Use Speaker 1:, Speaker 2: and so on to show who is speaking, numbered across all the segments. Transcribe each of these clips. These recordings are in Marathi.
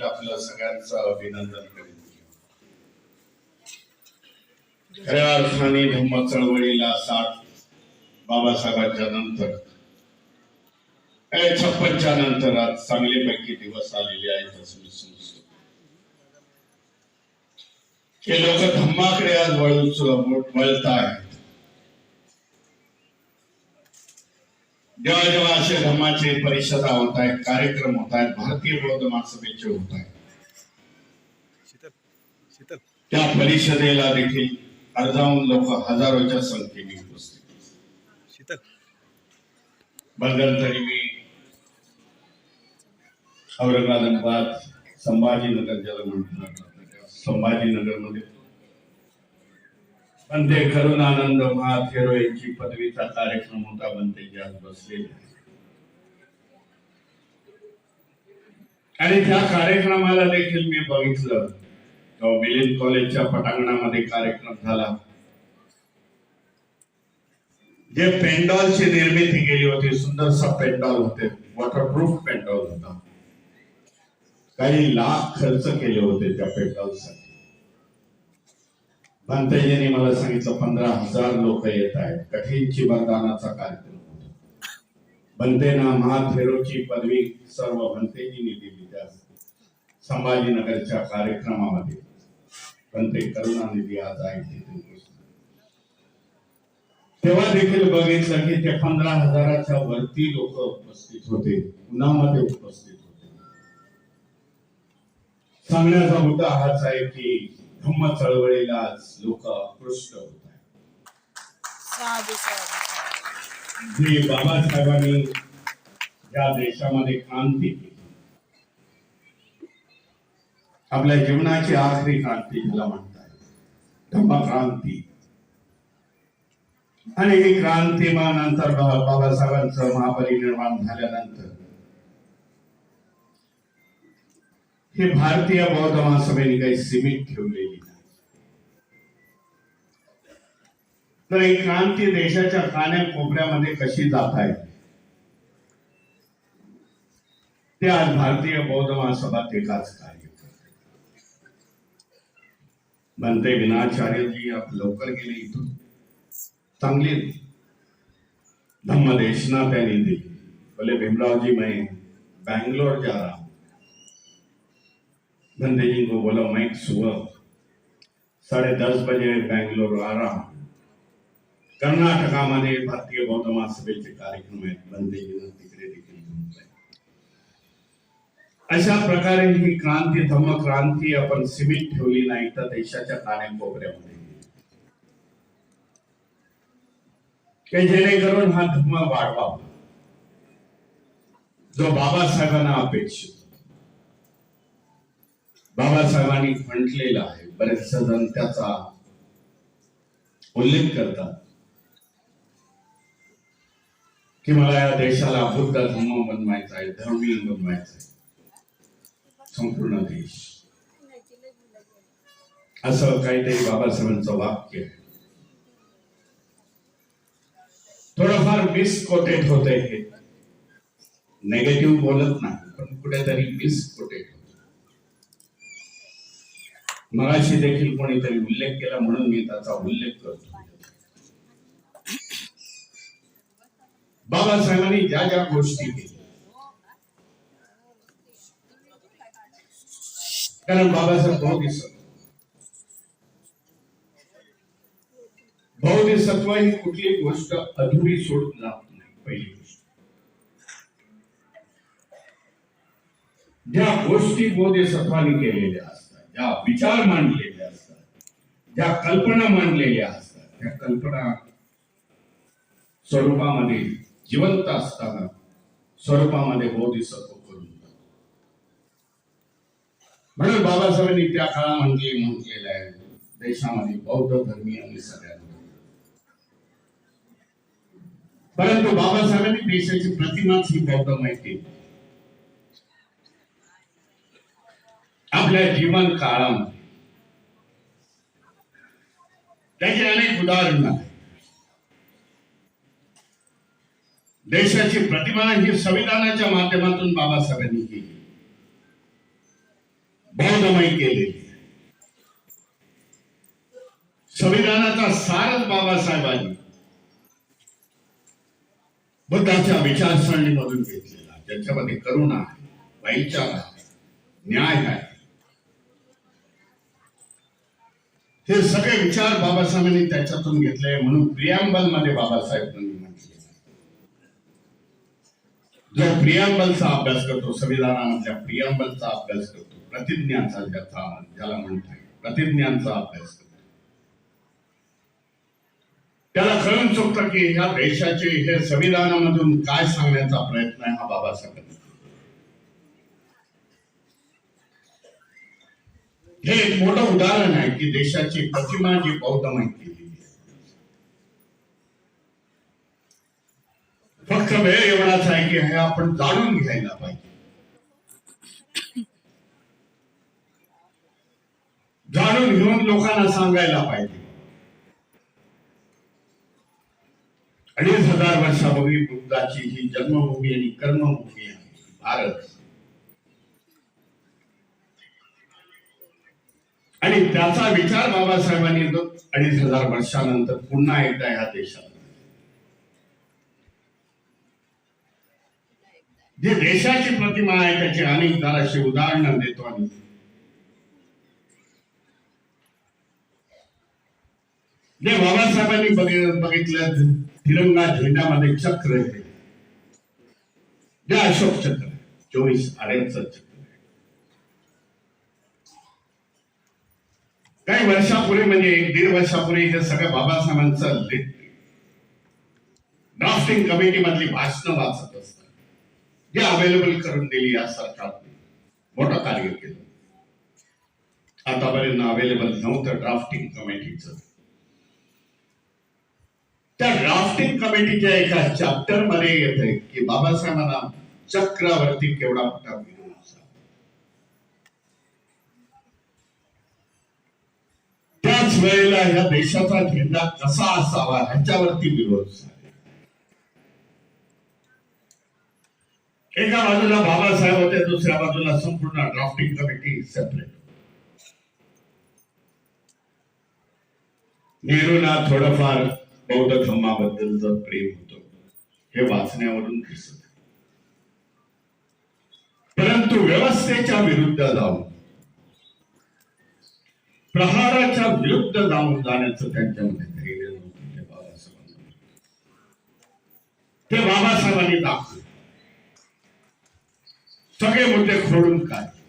Speaker 1: आपलं सगळ्यांचं अभिनंदन करेन. खऱ्या अर्थाने धम्म चळवळीला साथ बाबासाहेबांच्या नंतर 56च्या नंतर आज चांगलेपैकी दिवस आलेले आहेत असं मी समजतो. हे लोक धम्माकडे आज वळत आहेत. जेव्हा जेव्हा असे धम्माचे परिषदा होत आहेत, कार्यक्रम होत आहेत, भारतीय बौद्ध महासभेचे होत आहेत, त्या परिषदेला देखील अर्जाहून लोक हजारोच्या संख्येने उपस्थित. मध्यंतरी मी औरंगाबाद संभाजीनगर ज्याला म्हणतात संभाजीनगर मध्ये बनते करुण आनंद महाथेरो यांची पदवीचा कार्यक्रम होता. बनतेजी आज बसलेले आणि त्या कार्यक्रमाला देखील मी बघितलं. मिलिंद कॉलेजच्या पटांगणामध्ये कार्यक्रम झाला. जे पेंडॉलची निर्मिती केली होती, सुंदरसा पेंडॉल होते, वॉटरप्रूफ पेंडॉल होता. काही लाख खर्च केले होते त्या पेंडॉलसाठी. भंतेजींनी मला सांगितलं 15,000 लोक येत आहेत. कठीणची वरदानाचा कार्यक्रम होता. भंतेना महाथेरोची पदवी सर्व भंतेजींनी दिली. त्या संभाजीनगरच्या कार्यक्रमामध्ये भंते करुणानिधी आज आहे तिथे. तेव्हा देखील बघितलं की ते 15,000च्या वरती लोक उपस्थित होते, उन्हामध्ये उपस्थित होते. सांगण्याचा मुद्दा हाच आहे की धम्म चळवळीला आज लोक आकृष्ट होत आहेत. जी बाबासाहेबांनी या देशामध्ये क्रांती केली, आपल्या जीवनाची आखरी क्रांती ज्याला म्हणतात धम्म क्रांती. आणि ही क्रांती नंतर बाबासाहेबांचं महापरिनिर्वाण झाल्यानंतर ही भारतीय बौद्ध महासभेने काही सीमित ठेवलेली नाही. तर ही क्रांती देशाच्या कानाकोपऱ्यामध्ये कशी जात आहे ते आज भारतीय बौद्ध महासभा एकाच कार्य करते. बनते विनाचार्यजी आप लवकर गेले इथून. चांगली धम्म देशना त्यांनी दिली. बोले भीमराव जी मैं बैंगलोर जा रहा हूं. बंदे जी को बोला मैं सुबह 10:30 बजे बैंगलोर आ रहा हूं. कर्नाटकामध्ये भारतीय बौद्ध महासभेचे कार्यक्रम आहेत. बंदेजींना तिकडे देखील घेऊन. अशा प्रकारे ही क्रांती धम्म क्रांती आपण सीमित ठेवली नाही तर देशाच्या कानाकोपऱ्यामध्ये की जेणेकरून हा धम्म वाढवा जो बाबासाहेबांना अपेक्षित. बाबासाहेबांनी म्हटलेलं आहे, बरेच जण त्याचा उल्लेख करतात की मला या देशाला बुद्ध धम्म बनवायचा आहे, धर्मी बनवायचा आहे, संपूर्ण देश. असं काहीतरी बाबासाहेबांचं वाक्य आहे. थोडंफार मिसकोटेड होते हे. नेगेटिव्ह बोलत नाही पण कुठेतरी मिसकोटेड. मगाशी देखील कोणीतरी उल्लेख केला म्हणून मी त्याचा उल्लेख करतो. बाबासाहेबांनी ज्या ज्या गोष्टी केल्या, कारण बाबासाहेब बोधिसत्व ही कुठली गोष्ट अधुरी सोडून जात नाही. पहिली गोष्ट, ज्या गोष्टी बोधिसत्वाने केलेल्या असतात, ज्या विचार मांडलेले असतात, ज्या कल्पना मांडलेल्या असतात, त्या कल्पना स्वरूपामध्ये जिवंत असताना स्वरूपामध्ये बोधिसत्व करून. म्हणून बाबासाहेबांनी त्या काळामध्ये म्हटलेलं आहे देशामध्ये बौद्ध धर्मीयांनी सगळ्यांना. परंतु बाबासाहेबांनी देशाची प्रतिमाच ही बौद्धमय केली. आपल्या जीवन काळामध्ये त्याची अनेक उदाहरणं आहेत. देशाची प्रतिमा ही संविधानाच्या माध्यमातून बाबासाहेबांनी केली. बौद्धमय केलेली संविधानाचा सारच बाबासाहेबांनी बुद्धाच्या विचारसरणीमधून घेतलेला, ज्याच्यामध्ये करुणा आहे, भाईचारा आहे, न्याय आहे, हे सगळे विचार बाबासाहेबांनी त्याच्यातून घेतले. म्हणून प्रियांबल मध्ये बाबासाहेबांनी म्हटले, जो प्रियांबलचा अभ्यास करतो, संविधानामधल्या प्रियांबलचा अभ्यास करतो, प्रतिज्ञाचा ज्याला म्हणतात प्रतिज्ञांचा अभ्यास करतो, त्याला कळून चुकतं की ह्या देशाचे हे संविधानामधून काय सांगण्याचा प्रयत्न आहे हा बाबासाहेबांनी. हे एक मोठं उदाहरण आहे की देशाची प्रतिमा जी बौद्धमय केलेली आहे. फक्त वेळ एवढाच आहे की हे आपण जाणून घ्यायला पाहिजे, जाणून घेऊन लोकांना सांगायला पाहिजे. 2500 वर्षापूर्वी बुद्धाची ही जन्मभूमी आणि कर्मभूमी आहे भारत, आणि त्याचा विचार बाबासाहेबांनी 2500 वर्षानंतर पुन्हा एकदा या देशात, जे देशाची प्रतिमा आहे त्याची अनेक जराशी उदाहरणं देतो. आणि जे बाबासाहेबांनी बघितलं, तिरंगा झेंड्यामध्ये चक्र आहे, जे अशोक चक्र 24 आऱ्यांचं चक्र आहे. काही वर्षापूर्वी म्हणजे 1.5 वर्षापूर्वी हे सगळं बाबासाहेबांचं ड्राफ्टिंग कमिटी मधली भाषणं वाचत असतात, जे अवेलेबल करून दिली या सरकारने. मोठं कार्य केलं. आतापर्यंत अवेलेबल नव्हतं ड्राफ्टिंग कमिटीचं. त्या ड्राफ्टिंग कमिटीच्या एका चॅप्टर मध्ये येते की बाबासाहेबांना चक्रावरती केवढा मोठा विरोध झाला. त्याच वेळेला या देशाचा झेंडा कसा असावा ह्याच्यावरती विरोध झाला. एका बाजूला बाबासाहेब होते, दुसऱ्या बाजूला संपूर्ण ड्राफ्टिंग कमिटी सेपरेट. नेहरूंना थोडंफार बौद्ध धर्माबद्दलचं प्रेम होतं, हे वाचण्यावरून दिसत. परंतु व्यवस्थेच्या विरुद्ध जाऊन, प्रहाराच्या विरुद्ध जाण्याचं त्यांच्यामध्ये धैर्य नव्हतं. ते बाबासाहेबांनी दाखवले, सगळे मुद्दे खोडून काढले.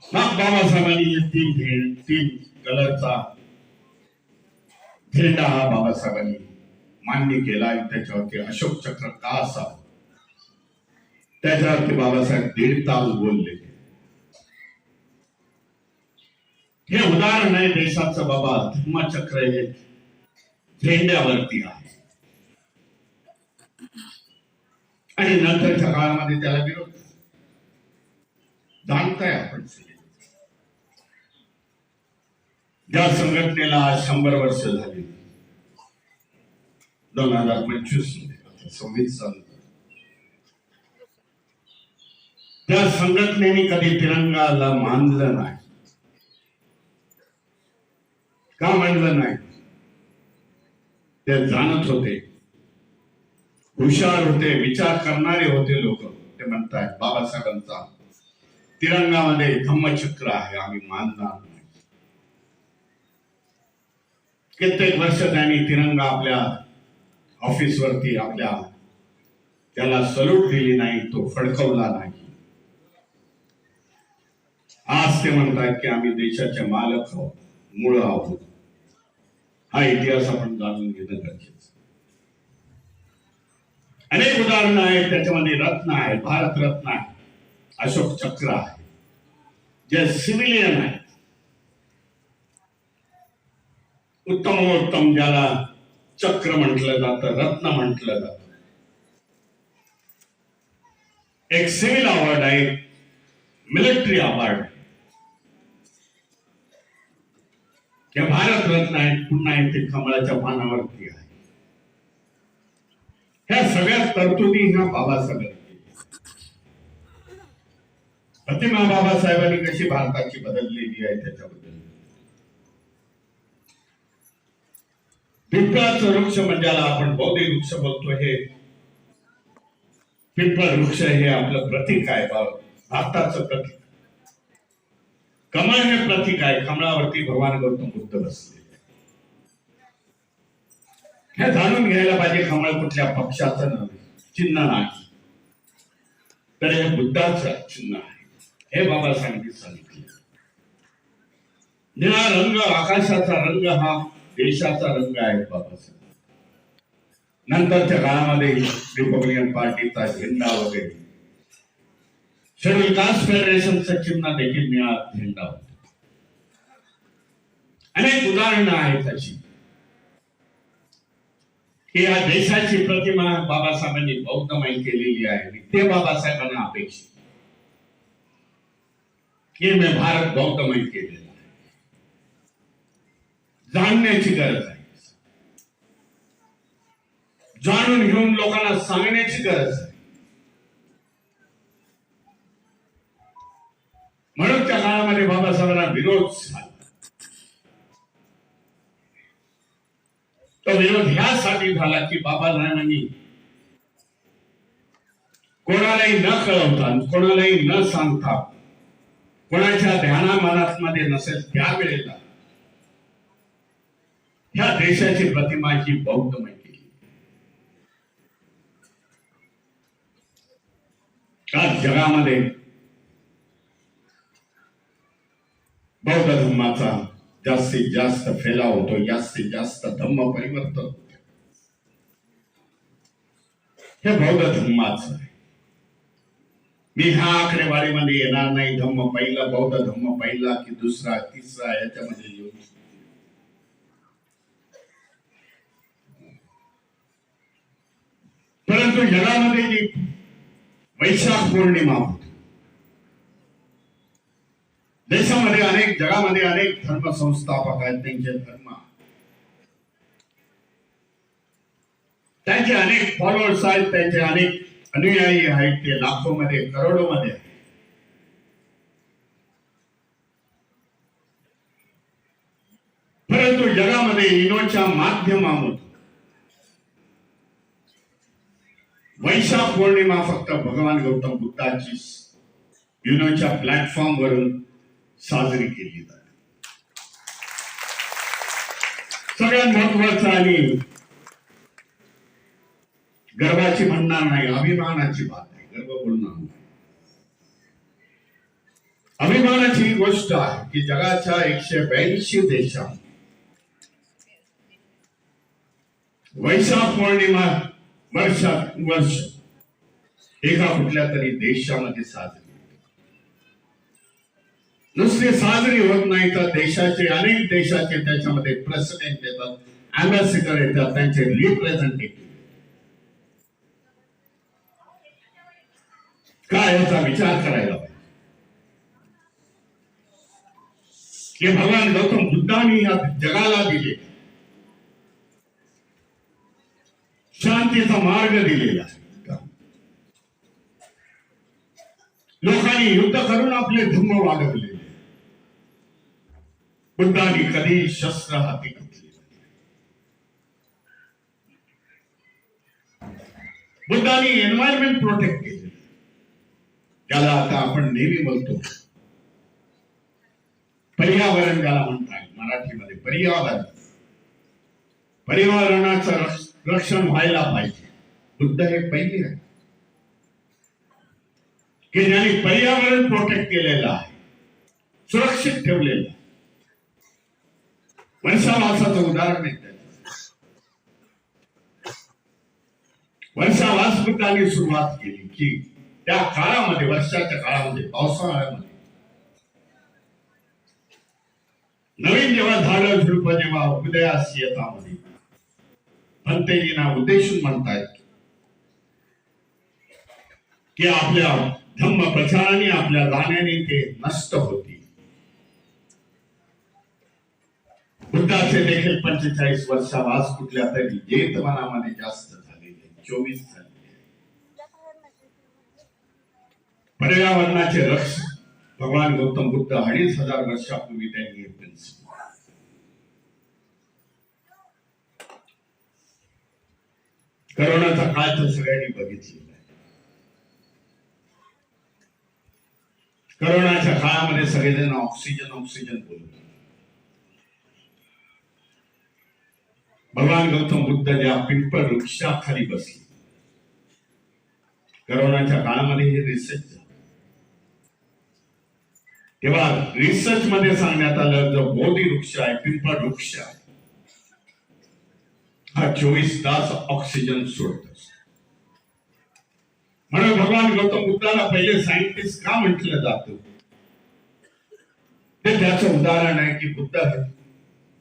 Speaker 1: मग बाबासाहेबांनी तीन कलरचा झेंडा हा बाबासाहेबांनी मान्य केला. आणि त्याच्यावरती अशोक चक्र का असावं त्याच्यावरती बाबासाहेब 1.5 तास बोलले. हे उदाहरण आहे देशाचं. बाबा धर्मचक्र हे झेंड्यावरती आहे, आणि नंतरच्या काळामध्ये त्याला विरोध जाणताय आपण. ज्या संघटनेला 100 वर्ष झाली, 2025 मध्ये 26 साल, त्या संघटनेने कधी तिरंगाला मानलं नाही. का मानलं नाही? ते जाणत होते, हुशार होते, विचार करणारे होते लोक. ते म्हणतात बाबासाहेबांचा तिरंगामध्ये धम्मचक्र आहे, आम्ही मानणार नाही. कित्येक वर्ष त्यांनी तिरंगा आपल्या ऑफिसवरती आपल्या त्याला सल्यूट दिली नाही, तो फडकवला नाही. आज ते म्हणतात की आम्ही देशाचे मालक आहोत, मूळ आहोत. हा इतिहास आपण जाणून घेणं गरजेचं. अनेक उदाहरणं आहेत, त्याच्यामध्ये रत्न आहे, भारत रत्न आहे, अशोक चक्र आहे, जे सिव्हिलियन आहे, उत्तमोत्तम ज्याला चक्र म्हटलं जातं, रत्न म्हटलं जातं. एक सिव्हिल अवॉर्ड आहे, मिलिटरी अवॉर्ड. भारत रत्न आहे, पुन्हा ते कमळाच्या पानावरती आहे. ह्या सगळ्या तरतुदी ह्या बाबासाहेब. प्रतिमा बाबासाहेबांनी कशी भारताची बदललेली आहे त्याच्याबद्दल. पिंपळाचं वृक्ष म्हणजे ज्याला आपण बौद्ध वृक्ष बोलतो, हे पिंपळ वृक्ष हे आपलं प्रतीक आहे, भारताचं प्रतीक. कमळ हे प्रतीक आहे, कमळावरती भगवान गौतम बुद्ध बसले. हे जाणून घ्यायला पाहिजे, कमळ कुठल्या पक्षाचं नव्हे, चिन्ह नाही, तर हे बुद्धाचं चिन्ह आहे. हे बाबासाहेबांनी सांगितले. निळा रंग, आकाशाचा रंग हा देशाचा रंग आहे बाबासाहेब. नंतरच्या काळामध्ये रिपब्लिकन पार्टीचा झेंडा वगैरे, शेड्यूल कास्ट फेडरेशनचं चिन्ह देखील निळा झेंडा होता. अनेक उदाहरणं आहेत अशी की या देशाची प्रतिमा बाबासाहेबांनी बौद्धमय केलेली आहे. ते बाबासाहेबांना अपेक्षित की मी भारत बौद्धमय केलेला आहे. जाणण्याची गरज आहे, जाणून घेऊन लोकांना सांगण्याची गरज आहे. म्हणून त्या काळामध्ये बाबासाहेबांना विरोध झाला. तो विरोध ह्यासाठी झाला की बाबासाहेबांनी कोणालाही न कळवता, कोणालाही न सांगता, कोणाच्या ध्यानामनात मध्ये नसेल त्या वेळेला ह्या देशाची प्रतिमा ही बौद्धमय केली. आज जगामध्ये बौद्ध धर्माचा जास्तीत जास्त फैलाव होतो, जास्तीत जास्त धम्म परिवर्तन होते. हे बौद्ध धर्माचं आहे. मी ह्या आकडेवारीमध्ये येणार नाही, धम्म पहिला, बौद्ध धम्म पहिला की दुसरा, तिसरा, याच्यामध्ये येऊ. परंतु जगामध्ये जी वैशाख पौर्णिमा होती, देशामध्ये अनेक, जगामध्ये अनेक धर्म संस्थापक आहेत, त्यांचे धर्म, त्यांचे अनेक फॉलोअर्स आहेत, त्यांचे अनेक अनुयायी आहेत, ते लाखो मध्ये, करोडो मध्ये. परंतु जगामध्ये इनोच्या माध्यमातून वैशाख पौर्णिमा फक्त भगवान गौतम बुद्धाची युनोच्या प्लॅटफॉर्म वरून साजरी केली जाते. सगळ्यात महत्वाचं आणि गर्वाची म्हणणार नाही, अभिमानाची बात आहे, गर्व बोलणार नाही. अभिमानाची ही गोष्ट आहे की जगाच्या 182 देशात वैशाख पौर्णिमा वर्ष एका कुठल्या तरी देशामध्ये साजरी होते. नुसते साजरी होत नाही तर देशाचे, अनेक देशाचे त्याच्यामध्ये प्रेसिडेंट येतात, अँबॅसिडर येतात, त्यांचे रिप्रेझेंटेटिव्ह. काय याचा विचार करायला पाहिजे की भगवान गौतम बुद्धांनी या जगाला दिले, शांतीचा मार्ग दिलेला आहे. लोकांनी युद्ध करून आपले धर्म वाढवले, बुद्धांनी कधी शस्त्र हाती घेतले. बुद्धांनी एन्व्हायरमेंट प्रोटेक्ट केले, ज्याला आता आपण नेहमी बोलतो पर्यावरण, ज्याला म्हणतात मराठीमध्ये पर्यावरण. पर्यावरणाचं रक्षण व्हायला पाहिजे. बुद्ध हे पहिले आहे की ज्यांनी पर्यावरण प्रोटेक्ट केलेलं आहे, सुरक्षित ठेवलेलं आहे. वर्षावासाचं उदाहरण आहे. वर्षावास बुद्धांनी सुरुवात केली की त्या काळामध्ये, वर्षाच्या काळामध्ये, पावसाळ्यामध्ये नवीन जेव्हा झाडं झुडपं जेव्हा उदयास येतामध्ये भंतेजींना उद्देशून म्हणतायत की आपल्या धम्म प्रचाराने, आपल्या जाण्याने ते नष्ट होतील. बुद्धाचे देखील 45 वर्षावास कुठल्या तरी जेतवनामध्ये जास्त झालेले, 24 झालेले. पर्यावरणाचे भगवान गौतम बुद्ध 2500 वर्षापूर्वी त्यांनी हे प्रिन्सिपल. करोनाचा काळ तर सगळ्यांनी बघितलेला आहे. करोनाच्या काळामध्ये सगळेजण ऑक्सिजन ऑक्सिजन बोलत. भगवान गौतम बुद्ध ज्या पिंपळ वृक्षाखाली बसले करोनाच्या काळामध्ये हे रिसर्च झालं. तेव्हा रिसर्च मध्ये सांगण्यात आलं जो बोधी वृक्ष आहे, पिंपळ वृक्ष आहे, हा 24 तास ऑक्सिजन सोडत असतो. म्हणून भगवान गौतम बुद्धाला पहिले सायंटिस्ट का म्हटलं जातं ते त्याचं उदाहरण आहे की बुद्ध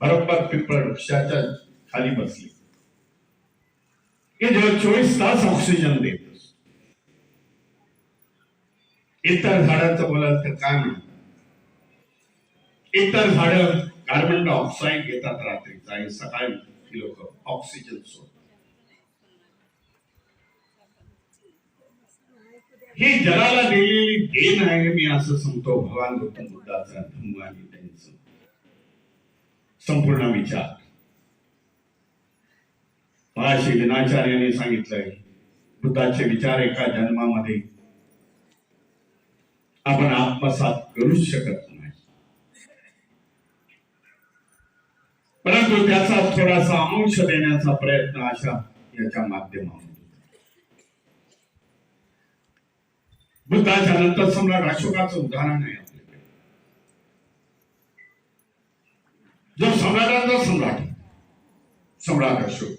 Speaker 1: बरोबर पिंपळ वृक्षाच्या खाली बसले की जेव्हा 24 तास ऑक्सिजन देत असतो. इतर झाडांचं बोलाल तर काय म्हणतात, इतर झाड कार्बन डायऑक्साईड घेतात रात्रीचा आणि सकाळी लोक ऑक्सिजन सोडतात. ही जगाला दिलेली देण आहे मी असं सांगतो. भगवान गौतम बुद्धाचा धम्म आणि त्यांचं संपूर्ण विचार. महर्षी दिनाचार्याने सांगितलंय बुद्धाचे विचार एका जन्मामध्ये आपण आत्मसात करूच शकत नाही, परंतु त्याचा थोडासा अंश देण्याचा प्रयत्न अशा याच्या माध्यमातून. बुद्धाच्या नंतर सम्राट अशोकाचं उदाहरण आहे आपल्याकडे, जो सम्राटांचा सम्राट अशोक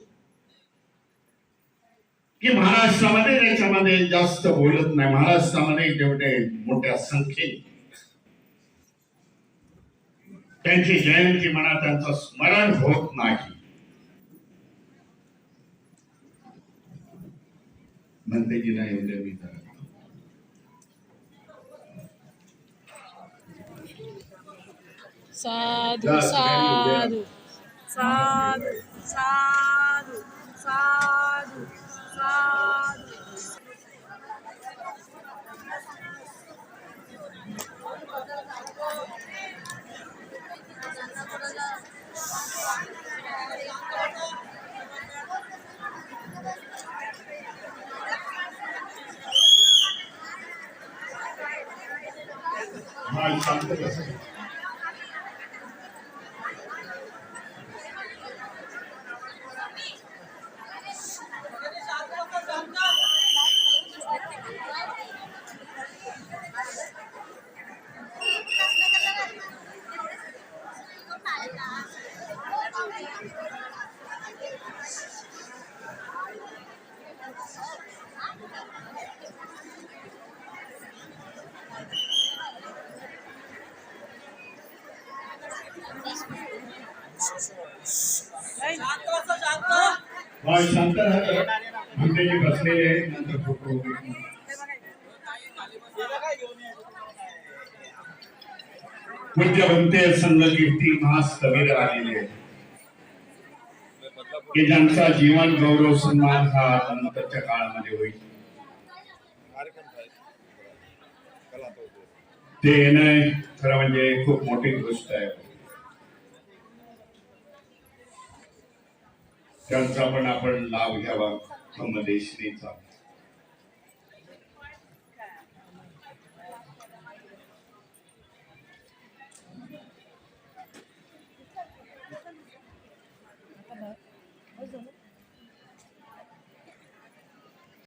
Speaker 1: की महाराष्ट्रामध्ये त्याच्यामध्ये जास्त बोलत नाही. महाराष्ट्रामध्ये जेवढे मोठ्या संख्येने त्यांची जयंती म्हणा त्यांचं स्मरण होत नाही. म्हणते की नाही एवढे मी
Speaker 2: साधू साधू साधू साधू साधू साधू.
Speaker 1: हा सांगतो कसं शांत राहते बसलेले नंतर फोटो. पूज्य बनते संघकीर्ती मास कबीर आलेले की ज्यांचा जीवन गौरव सन्मान हा नंतरच्या काळामध्ये होईल. ते येणं खरं म्हणजे खूप मोठी गोष्ट आहे. त्यांचा पण आपण लाभ घ्यावा धम्मदेशनीचा.